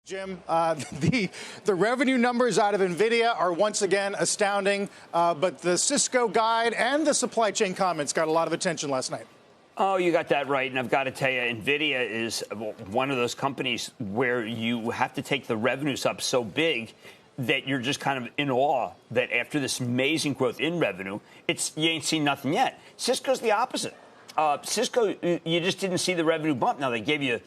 Jim, the revenue numbers out of NVIDIA are once again astounding, but the Cisco guide and the supply chain comments got a lot of attention last night. Oh, you got that right. And I've got to tell you, NVIDIA is one of those companies where you have to take the revenues up so big that you're just kind of in awe that after this amazing growth in revenue, you ain't seen nothing yet. Cisco's the opposite. Cisco, you just didn't see the revenue bump. Now, they gave you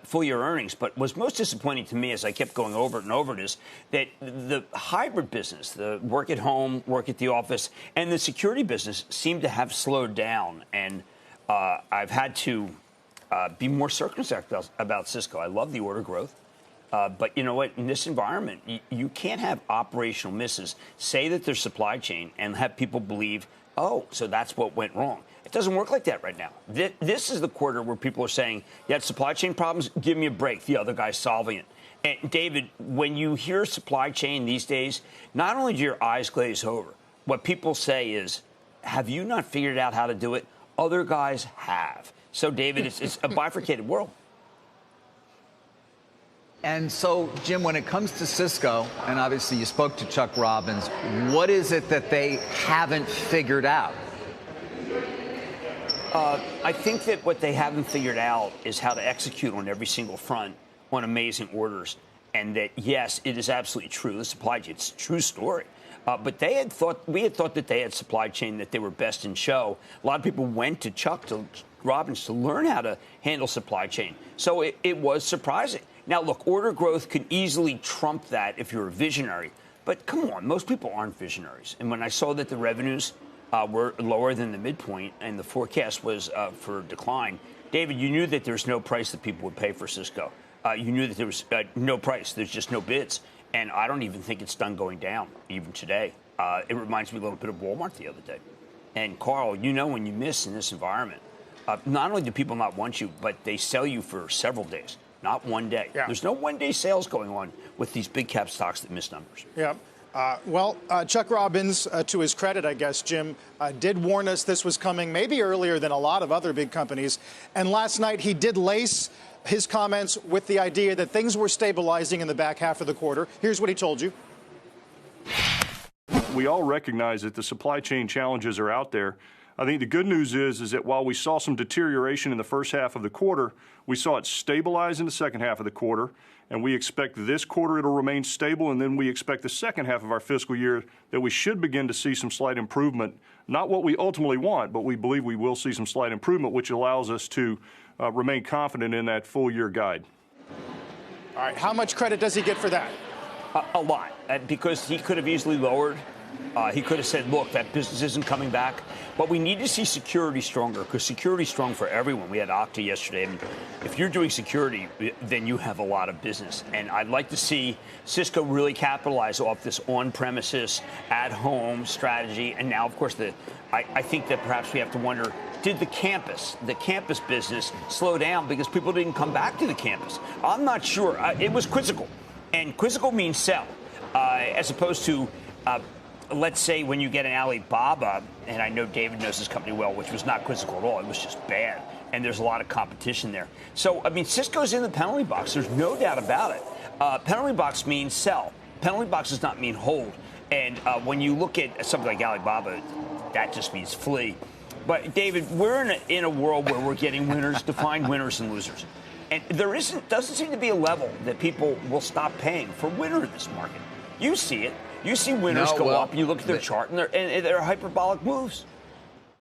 full-year earnings, but what's most disappointing to me as I kept going over it and over it is that the hybrid business, the work at home, work at the office, and the security business seem to have slowed down. And I've had to be more circumspect about Cisco. I love the order growth. But you know what? In this environment, you can't have operational misses, say that there's supply chain, and have people believe, oh, so that's what went wrong. It doesn't work like that right now. This is the quarter where people are saying, you had supply chain problems, give me a break. The other guy's solving it. And, David, when you hear supply chain these days, not only do your eyes glaze over, what people say is, have you not figured out how to do it? Other guys have. So, David, it's a bifurcated world. And so, Jim, when it comes to Cisco, and obviously you spoke to Chuck Robbins, what is it that they haven't figured out? I think that what they haven't figured out is how to execute on every single front on amazing orders. And that, yes, it is absolutely true. The supply chain, it's a true story. But we had thought that they had supply chain, that they were best in show. A lot of people went to Chuck Robbins to learn how to handle supply chain. So it was surprising. Now, look, order growth could easily trump that if you're a visionary. But come on, most people aren't visionaries. And when I saw that the revenues were lower than the midpoint and the forecast was for decline, David, you knew that there's no price that people would pay for Cisco. You knew that there was no price. There's just no bids. And I don't even think it's done going down, even today. It reminds me a little bit of Walmart the other day. And, Carl, you know when you miss in this environment, not only do people not want you, but they sell you for several days, not one day. Yeah. There's no one-day sales going on with these big-cap stocks that miss numbers. Yeah. Chuck Robbins, to his credit, I guess, Jim, did warn us this was coming maybe earlier than a lot of other big companies. And last night he did lace his comments with the idea that things were stabilizing in the back half of the quarter. Here's what he told you. We all recognize that the supply chain challenges are out there. I think the good news is that while we saw some deterioration in the first half of the quarter, we saw it stabilize in the second half of the quarter, and we expect this quarter it'll remain stable, and then we expect the second half of our fiscal year that we should begin to see some slight improvement. Not what we ultimately want, but we believe we will see some slight improvement, which allows us to remain confident in that full-year guide. All right. How much credit does he get for that? A lot, because he could have easily lowered. He could have said, look, that business isn't coming back. But we need to see security stronger, because security is strong for everyone. We had Okta yesterday. And if you're doing security, then you have a lot of business. And I'd like to see Cisco really capitalize off this on-premises, at-home strategy. And now, of course, I think that perhaps we have to wonder, did the campus business slow down because people didn't come back to the campus? I'm not sure. It was quizzical. And quizzical means sell, as opposed to let's say when you get an Alibaba, and I know David knows this company well, which was not quizzical at all. It was just bad. And there's a lot of competition there. So, I mean, Cisco's in the penalty box. There's no doubt about it. Penalty box means sell. Penalty box does not mean hold. And when you look at something like Alibaba, that just means flee. But, David, we're in a world where we're getting winners, defined winners and losers. And doesn't seem to be a level that people will stop paying for winner in this market. You see it. You see winners go up. You look at their chart, and they're hyperbolic moves.